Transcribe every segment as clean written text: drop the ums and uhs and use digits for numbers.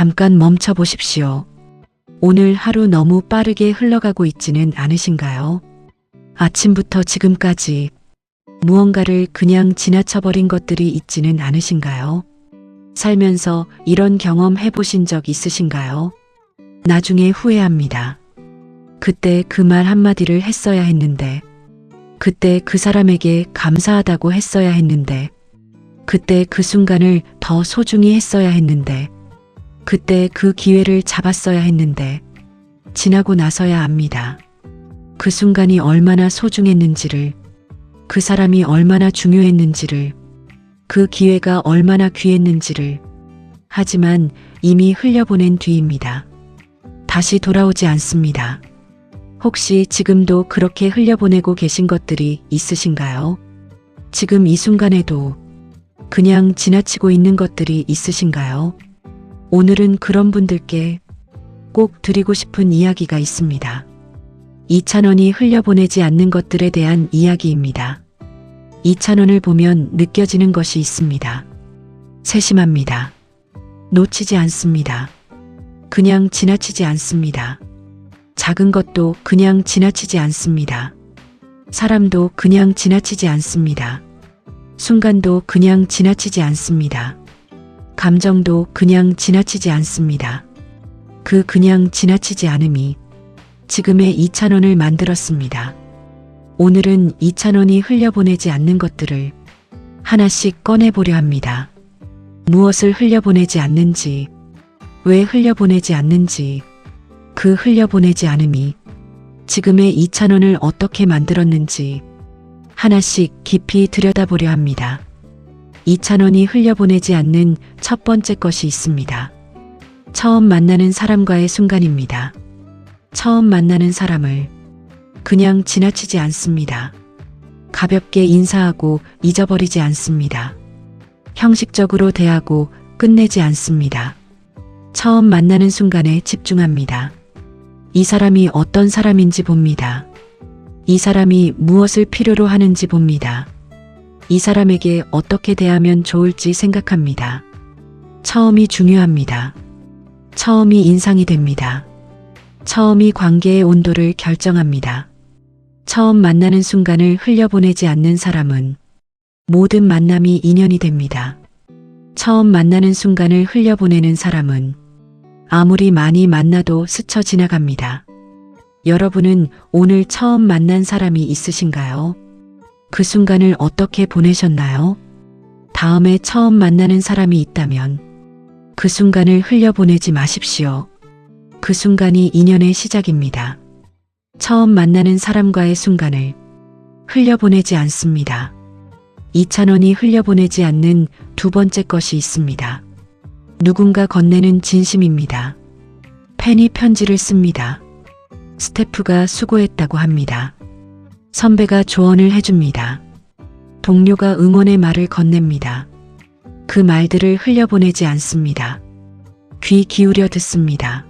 잠깐 멈춰 보십시오. 오늘 하루 너무 빠르게 흘러가고 있지는 않으신가요? 아침부터 지금까지 무언가를 그냥 지나쳐버린 것들이 있지는 않으신가요? 살면서 이런 경험 해보신 적 있으신가요? 나중에 후회합니다. 그때 그 말 한마디를 했어야 했는데, 그때 그 사람에게 감사하다고 했어야 했는데, 그때 그 순간을 더 소중히 했어야 했는데, 그때 그 기회를 잡았어야 했는데, 지나고 나서야 압니다. 그 순간이 얼마나 소중했는지를, 그 사람이 얼마나 중요했는지를, 그 기회가 얼마나 귀했는지를. 하지만 이미 흘려보낸 뒤입니다. 다시 돌아오지 않습니다. 혹시 지금도 그렇게 흘려보내고 계신 것들이 있으신가요? 지금 이 순간에도 그냥 지나치고 있는 것들이 있으신가요? 오늘은 그런 분들께 꼭 드리고 싶은 이야기가 있습니다. 2,000원이 흘려보내지 않는 것들에 대한 이야기입니다. 2,000원을 보면 느껴지는 것이 있습니다. 세심합니다. 놓치지 않습니다. 그냥 지나치지 않습니다. 작은 것도 그냥 지나치지 않습니다. 사람도 그냥 지나치지 않습니다. 순간도 그냥 지나치지 않습니다. 감정도 그냥 지나치지 않습니다. 그 그냥 지나치지 않음이 지금의 2,000원을 만들었습니다. 오늘은 2,000원이 흘려보내지 않는 것들을 하나씩 꺼내보려 합니다. 무엇을 흘려보내지 않는지, 왜 흘려보내지 않는지, 그 흘려보내지 않음이 지금의 2,000원을 어떻게 만들었는지 하나씩 깊이 들여다보려 합니다. 2,000원이 흘려보내지 않는 첫 번째 것이 있습니다. 처음 만나는 사람과의 순간입니다. 처음 만나는 사람을 그냥 지나치지 않습니다. 가볍게 인사하고 잊어버리지 않습니다. 형식적으로 대하고 끝내지 않습니다. 처음 만나는 순간에 집중합니다. 이 사람이 어떤 사람인지 봅니다. 이 사람이 무엇을 필요로 하는지 봅니다. 이 사람에게 어떻게 대하면 좋을지 생각합니다. 처음이 중요합니다. 처음이 인상이 됩니다. 처음이 관계의 온도를 결정합니다. 처음 만나는 순간을 흘려보내지 않는 사람은 모든 만남이 인연이 됩니다. 처음 만나는 순간을 흘려보내는 사람은 아무리 많이 만나도 스쳐 지나갑니다. 여러분은 오늘 처음 만난 사람이 있으신가요? 그 순간을 어떻게 보내셨나요? 다음에 처음 만나는 사람이 있다면 그 순간을 흘려보내지 마십시오. 그 순간이 인연의 시작입니다. 처음 만나는 사람과의 순간을 흘려보내지 않습니다. 2,000원이 흘려보내지 않는 두 번째 것이 있습니다. 누군가 건네는 진심입니다. 팬이 편지를 씁니다. 스태프가 수고했다고 합니다. 선배가 조언을 해줍니다. 동료가 응원의 말을 건넵니다. 그 말들을 흘려보내지 않습니다. 귀 기울여 듣습니다.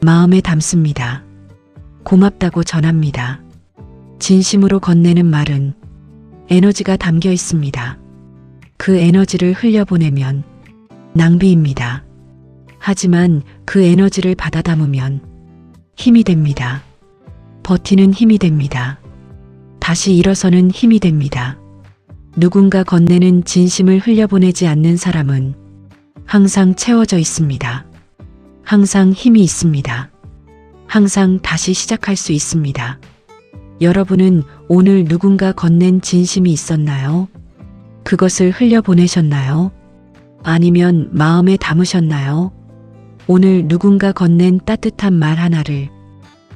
마음에 담습니다. 고맙다고 전합니다. 진심으로 건네는 말은 에너지가 담겨 있습니다. 그 에너지를 흘려보내면 낭비입니다. 하지만 그 에너지를 받아 담으면 힘이 됩니다. 버티는 힘이 됩니다. 다시 일어서는 힘이 됩니다. 누군가 건네는 진심을 흘려보내지 않는 사람은 항상 채워져 있습니다. 항상 힘이 있습니다. 항상 다시 시작할 수 있습니다. 여러분은 오늘 누군가 건넨 진심이 있었나요? 그것을 흘려보내셨나요? 아니면 마음에 담으셨나요? 오늘 누군가 건넨 따뜻한 말 하나를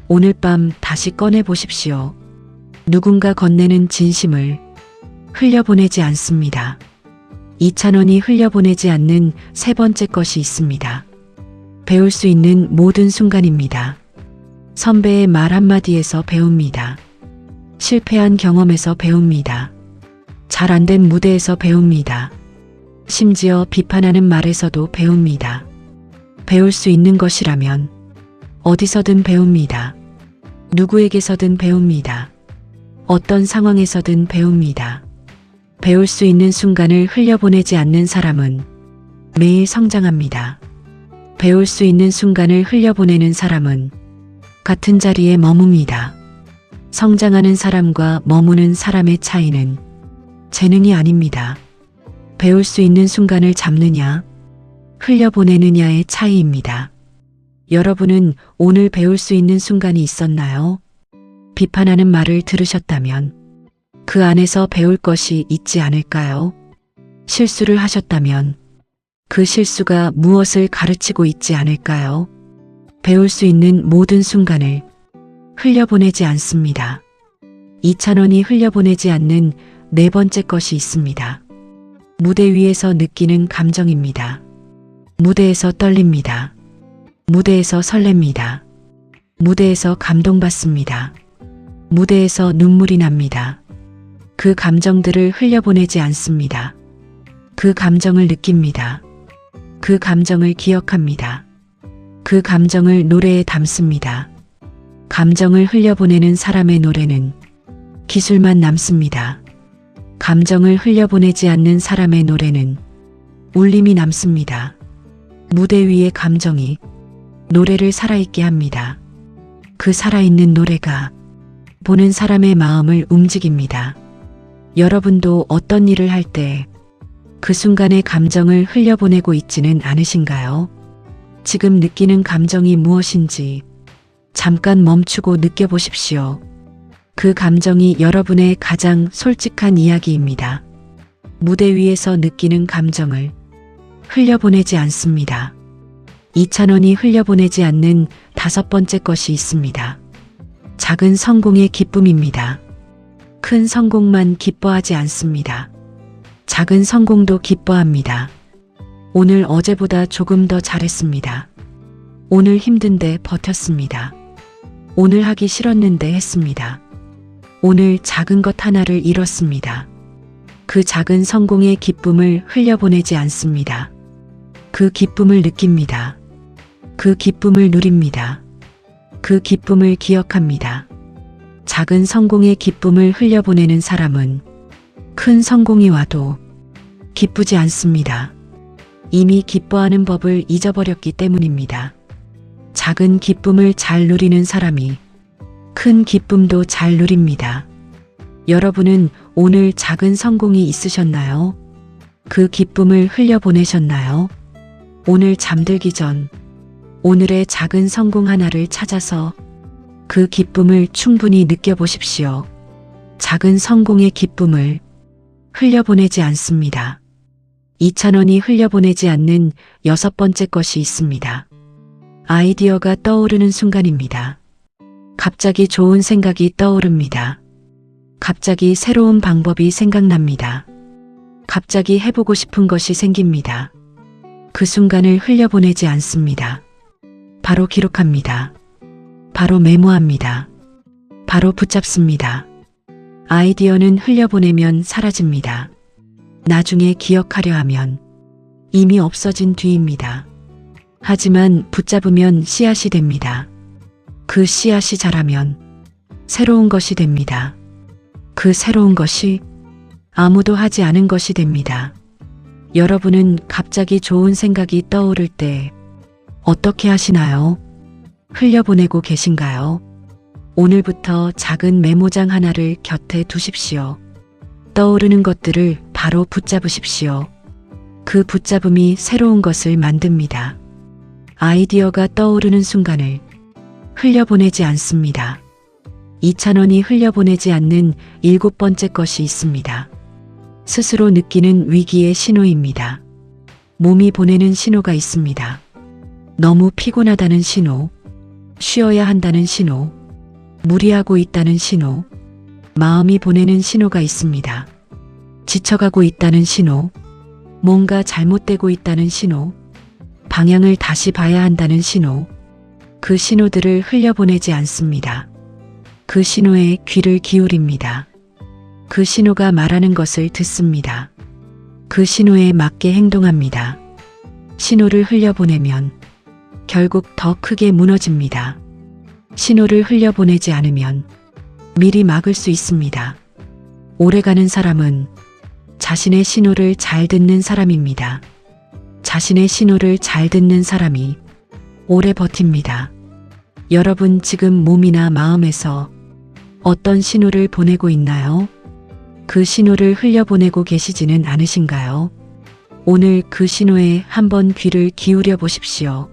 오늘 밤 다시 꺼내 보십시오. 누군가 건네는 진심을 흘려보내지 않습니다. 2,000원이 흘려보내지 않는 세 번째 것이 있습니다. 배울 수 있는 모든 순간입니다. 선배의 말 한마디에서 배웁니다. 실패한 경험에서 배웁니다. 잘 안 된 무대에서 배웁니다. 심지어 비판하는 말에서도 배웁니다. 배울 수 있는 것이라면 어디서든 배웁니다. 누구에게서든 배웁니다. 어떤 상황에서든 배웁니다. 배울 수 있는 순간을 흘려보내지 않는 사람은 매일 성장합니다. 배울 수 있는 순간을 흘려보내는 사람은 같은 자리에 머뭅니다. 성장하는 사람과 머무는 사람의 차이는 재능이 아닙니다. 배울 수 있는 순간을 잡느냐, 흘려보내느냐의 차이입니다. 여러분은 오늘 배울 수 있는 순간이 있었나요? 비판하는 말을 들으셨다면 그 안에서 배울 것이 있지 않을까요? 실수를 하셨다면 그 실수가 무엇을 가르치고 있지 않을까요? 배울 수 있는 모든 순간을 흘려보내지 않습니다. 이찬원이 흘려보내지 않는 네 번째 것이 있습니다. 무대 위에서 느끼는 감정입니다. 무대에서 떨립니다. 무대에서 설렙니다. 무대에서 감동받습니다. 무대에서 눈물이 납니다. 그 감정들을 흘려보내지 않습니다. 그 감정을 느낍니다. 그 감정을 기억합니다. 그 감정을 노래에 담습니다. 감정을 흘려보내는 사람의 노래는 기술만 남습니다. 감정을 흘려보내지 않는 사람의 노래는 울림이 남습니다. 무대 위의 감정이 노래를 살아있게 합니다. 그 살아있는 노래가 보는 사람의 마음을 움직입니다. 여러분도 어떤 일을 할 때 그 순간의 감정을 흘려보내고 있지는 않으신가요? 지금 느끼는 감정이 무엇인지 잠깐 멈추고 느껴보십시오. 그 감정이 여러분의 가장 솔직한 이야기입니다. 무대 위에서 느끼는 감정을 흘려보내지 않습니다. 이찬원이 흘려보내지 않는 다섯 번째 것이 있습니다. 작은 성공의 기쁨입니다. 큰 성공만 기뻐하지 않습니다. 작은 성공도 기뻐합니다. 오늘 어제보다 조금 더 잘했습니다. 오늘 힘든데 버텼습니다. 오늘 하기 싫었는데 했습니다. 오늘 작은 것 하나를 이뤘습니다. 그 작은 성공의 기쁨을 흘려보내지 않습니다. 그 기쁨을 느낍니다. 그 기쁨을 누립니다. 그 기쁨을 기억합니다. 작은 성공의 기쁨을 흘려보내는 사람은 큰 성공이 와도 기쁘지 않습니다. 이미 기뻐하는 법을 잊어버렸기 때문입니다. 작은 기쁨을 잘 누리는 사람이 큰 기쁨도 잘 누립니다. 여러분은 오늘 작은 성공이 있으셨나요? 그 기쁨을 흘려보내셨나요? 오늘 잠들기 전 오늘의 작은 성공 하나를 찾아서 그 기쁨을 충분히 느껴보십시오. 작은 성공의 기쁨을 흘려보내지 않습니다. 이찬원이 흘려보내지 않는 여섯 번째 것이 있습니다. 아이디어가 떠오르는 순간입니다. 갑자기 좋은 생각이 떠오릅니다. 갑자기 새로운 방법이 생각납니다. 갑자기 해보고 싶은 것이 생깁니다. 그 순간을 흘려보내지 않습니다. 바로 기록합니다. 바로 메모합니다. 바로 붙잡습니다. 아이디어는 흘려보내면 사라집니다. 나중에 기억하려 하면 이미 없어진 뒤입니다. 하지만 붙잡으면 씨앗이 됩니다. 그 씨앗이 자라면 새로운 것이 됩니다. 그 새로운 것이 아무도 하지 않은 것이 됩니다. 여러분은 갑자기 좋은 생각이 떠오를 때 어떻게 하시나요? 흘려보내고 계신가요? 오늘부터 작은 메모장 하나를 곁에 두십시오. 떠오르는 것들을 바로 붙잡으십시오. 그 붙잡음이 새로운 것을 만듭니다. 아이디어가 떠오르는 순간을 흘려보내지 않습니다. 이찬원이 흘려보내지 않는 일곱 번째 것이 있습니다. 스스로 느끼는 위기의 신호입니다. 몸이 보내는 신호가 있습니다. 너무 피곤하다는 신호, 쉬어야 한다는 신호, 무리하고 있다는 신호, 마음이 보내는 신호가 있습니다. 지쳐가고 있다는 신호, 뭔가 잘못되고 있다는 신호, 방향을 다시 봐야 한다는 신호, 그 신호들을 흘려보내지 않습니다. 그 신호에 귀를 기울입니다. 그 신호가 말하는 것을 듣습니다. 그 신호에 맞게 행동합니다. 신호를 흘려보내면 결국 더 크게 무너집니다. 신호를 흘려보내지 않으면 미리 막을 수 있습니다. 오래가는 사람은 자신의 신호를 잘 듣는 사람입니다. 자신의 신호를 잘 듣는 사람이 오래 버팁니다. 여러분 지금 몸이나 마음에서 어떤 신호를 보내고 있나요? 그 신호를 흘려보내고 계시지는 않으신가요? 오늘 그 신호에 한번 귀를 기울여 보십시오.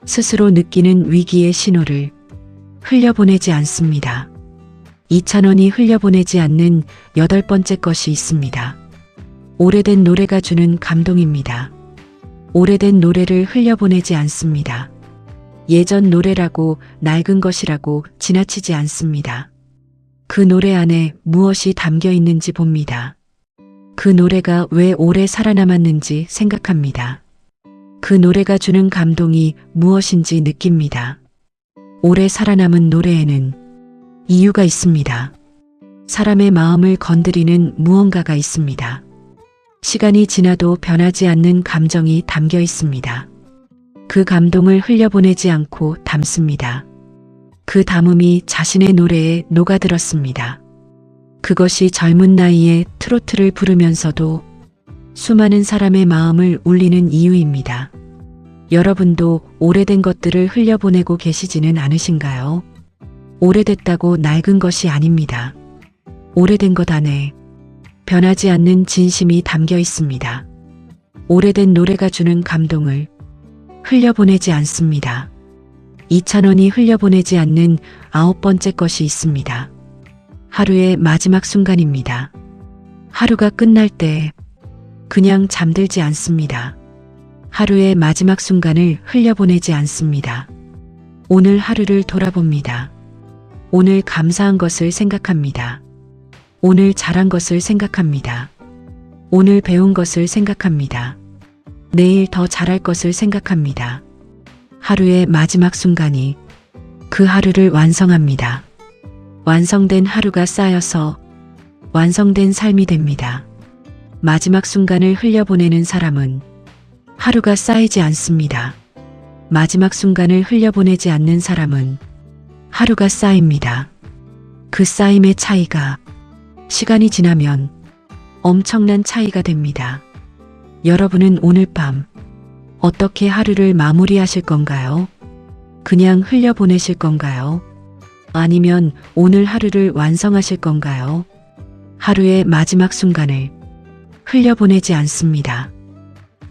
스스로 느끼는 위기의 신호를 흘려보내지 않습니다. 이찬원이 흘려보내지 않는 8번째 것이 있습니다. 오래된 노래가 주는 감동입니다. 오래된 노래를 흘려보내지 않습니다. 예전 노래라고 낡은 것이라고 지나치지 않습니다. 그 노래 안에 무엇이 담겨 있는지 봅니다. 그 노래가 왜 오래 살아남았는지 생각합니다. 그 노래가 주는 감동이 무엇인지 느낍니다. 오래 살아남은 노래에는 이유가 있습니다. 사람의 마음을 건드리는 무언가가 있습니다. 시간이 지나도 변하지 않는 감정이 담겨 있습니다. 그 감동을 흘려보내지 않고 담습니다. 그 담음이 자신의 노래에 녹아들었습니다. 그것이 젊은 나이에 트로트를 부르면서도 수많은 사람의 마음을 울리는 이유입니다. 여러분도 오래된 것들을 흘려보내고 계시지는 않으신가요? 오래됐다고 낡은 것이 아닙니다. 오래된 것 안에 변하지 않는 진심이 담겨 있습니다. 오래된 노래가 주는 감동을 흘려보내지 않습니다. 이찬원이 흘려보내지 않는 9번째 것이 있습니다. 하루의 마지막 순간입니다. 하루가 끝날 때 그냥 잠들지 않습니다. 하루의 마지막 순간을 흘려보내지 않습니다. 오늘 하루를 돌아봅니다. 오늘 감사한 것을 생각합니다. 오늘 잘한 것을 생각합니다. 오늘 배운 것을 생각합니다. 내일 더 잘할 것을 생각합니다. 하루의 마지막 순간이 그 하루를 완성합니다. 완성된 하루가 쌓여서 완성된 삶이 됩니다. 마지막 순간을 흘려보내는 사람은 하루가 쌓이지 않습니다. 마지막 순간을 흘려보내지 않는 사람은 하루가 쌓입니다. 그 쌓임의 차이가 시간이 지나면 엄청난 차이가 됩니다. 여러분은 오늘 밤 어떻게 하루를 마무리하실 건가요? 그냥 흘려보내실 건가요? 아니면 오늘 하루를 완성하실 건가요? 하루의 마지막 순간을 흘려보내지 않습니다.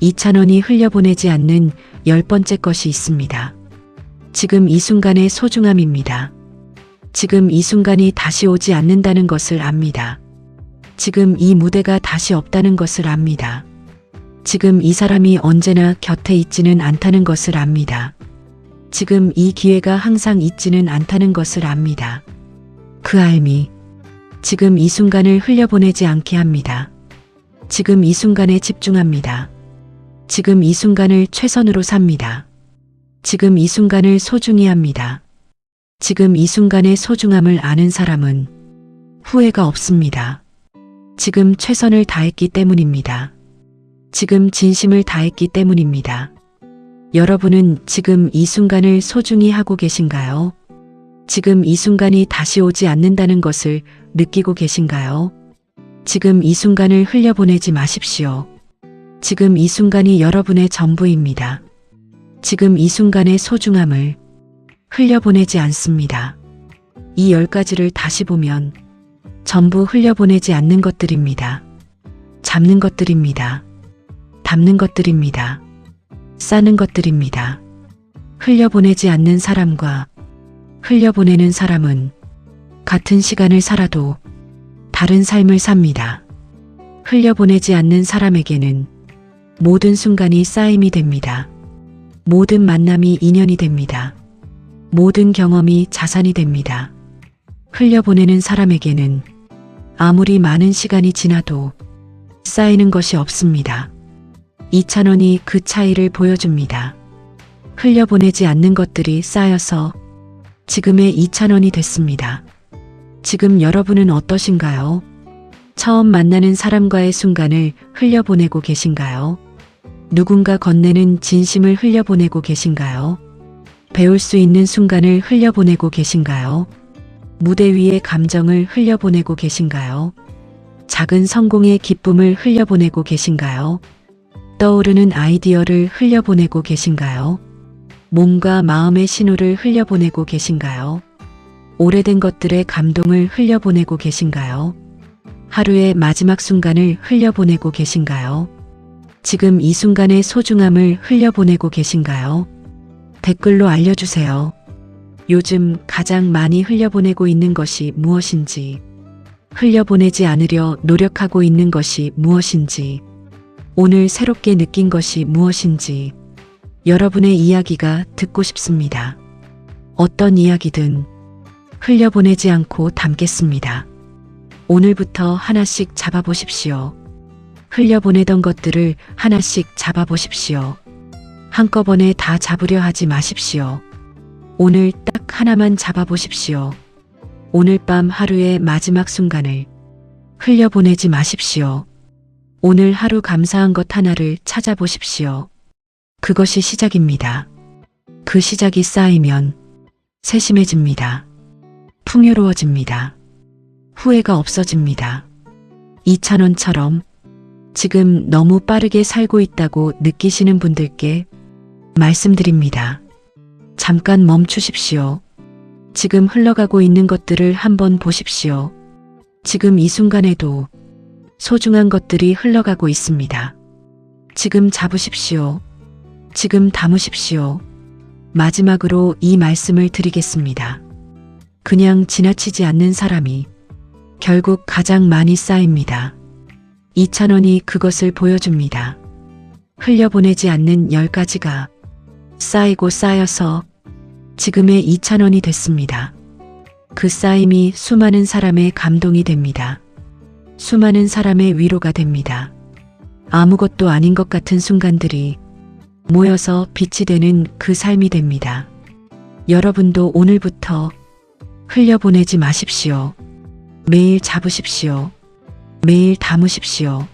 이찬원이 흘려보내지 않는 10번째 것이 있습니다. 지금 이 순간의 소중함입니다. 지금 이 순간이 다시 오지 않는다는 것을 압니다. 지금 이 무대가 다시 없다는 것을 압니다. 지금 이 사람이 언제나 곁에 있지는 않다는 것을 압니다. 지금 이 기회가 항상 있지는 않다는 것을 압니다. 그 알미, 지금 이 순간을 흘려보내지 않게 합니다. 지금 이 순간에 집중합니다. 지금 이 순간을 최선으로 삽니다. 지금 이 순간을 소중히 합니다. 지금 이 순간의 소중함을 아는 사람은 후회가 없습니다. 지금 최선을 다했기 때문입니다. 지금 진심을 다했기 때문입니다. 여러분은 지금 이 순간을 소중히 하고 계신가요? 지금 이 순간이 다시 오지 않는다는 것을 느끼고 계신가요? 지금 이 순간을 흘려보내지 마십시오. 지금 이 순간이 여러분의 전부입니다. 지금 이 순간의 소중함을 흘려보내지 않습니다. 이 10가지를 다시 보면 전부 흘려보내지 않는 것들입니다. 잡는 것들입니다. 담는 것들입니다. 싸는 것들입니다. 흘려보내지 않는 사람과 흘려보내는 사람은 같은 시간을 살아도 다른 삶을 삽니다. 흘려보내지 않는 사람에게는 모든 순간이 쌓임이 됩니다. 모든 만남이 인연이 됩니다. 모든 경험이 자산이 됩니다. 흘려보내는 사람에게는 아무리 많은 시간이 지나도 쌓이는 것이 없습니다. 이찬원이 그 차이를 보여줍니다. 흘려보내지 않는 것들이 쌓여서 지금의 이찬원이 됐습니다. 지금 여러분은 어떠신가요? 처음 만나는 사람과의 순간을 흘려보내고 계신가요? 누군가 건네는 진심을 흘려보내고 계신가요? 배울 수 있는 순간을 흘려보내고 계신가요? 무대 위의 감정을 흘려보내고 계신가요? 작은 성공의 기쁨을 흘려보내고 계신가요? 떠오르는 아이디어를 흘려보내고 계신가요? 몸과 마음의 신호를 흘려보내고 계신가요? 오래된 것들의 감동을 흘려보내고 계신가요? 하루의 마지막 순간을 흘려보내고 계신가요? 지금 이 순간의 소중함을 흘려보내고 계신가요? 댓글로 알려주세요. 요즘 가장 많이 흘려보내고 있는 것이 무엇인지, 흘려보내지 않으려 노력하고 있는 것이 무엇인지, 오늘 새롭게 느낀 것이 무엇인지, 여러분의 이야기가 듣고 싶습니다. 어떤 이야기든 흘려보내지 않고 담겠습니다. 오늘부터 하나씩 잡아보십시오. 흘려보내던 것들을 하나씩 잡아보십시오. 한꺼번에 다 잡으려 하지 마십시오. 오늘 딱 하나만 잡아보십시오. 오늘 밤 하루의 마지막 순간을 흘려보내지 마십시오. 오늘 하루 감사한 것 하나를 찾아보십시오. 그것이 시작입니다. 그 시작이 쌓이면 세심해집니다. 풍요로워집니다. 후회가 없어집니다. 이찬원처럼 지금 너무 빠르게 살고 있다고 느끼시는 분들께 말씀드립니다. 잠깐 멈추십시오. 지금 흘러가고 있는 것들을 한번 보십시오. 지금 이 순간에도 소중한 것들이 흘러가고 있습니다. 지금 잡으십시오. 지금 담으십시오. 마지막으로 이 말씀을 드리겠습니다. 그냥 지나치지 않는 사람이 결국 가장 많이 쌓입니다. 이찬원이 그것을 보여줍니다. 흘려보내지 않는 10가지가 쌓이고 쌓여서 지금의 이찬원이 됐습니다. 그 쌓임이 수많은 사람의 감동이 됩니다. 수많은 사람의 위로가 됩니다. 아무것도 아닌 것 같은 순간들이 모여서 빛이 되는 그 삶이 됩니다. 여러분도 오늘부터 흘려보내지 마십시오. 매일 잡으십시오. 매일 담으십시오.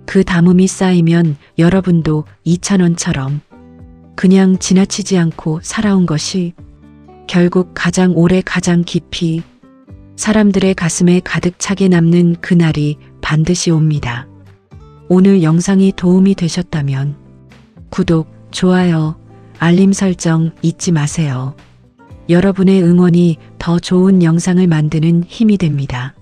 그 담음이 쌓이면 여러분도 이찬원처럼 그냥 지나치지 않고 살아온 것이 결국 가장 오래 가장 깊이 사람들의 가슴에 가득 차게 남는 그날이 반드시 옵니다. 오늘 영상이 도움이 되셨다면 구독, 좋아요, 알림 설정 잊지 마세요. 여러분의 응원이 더 좋은 영상을 만드는 힘이 됩니다.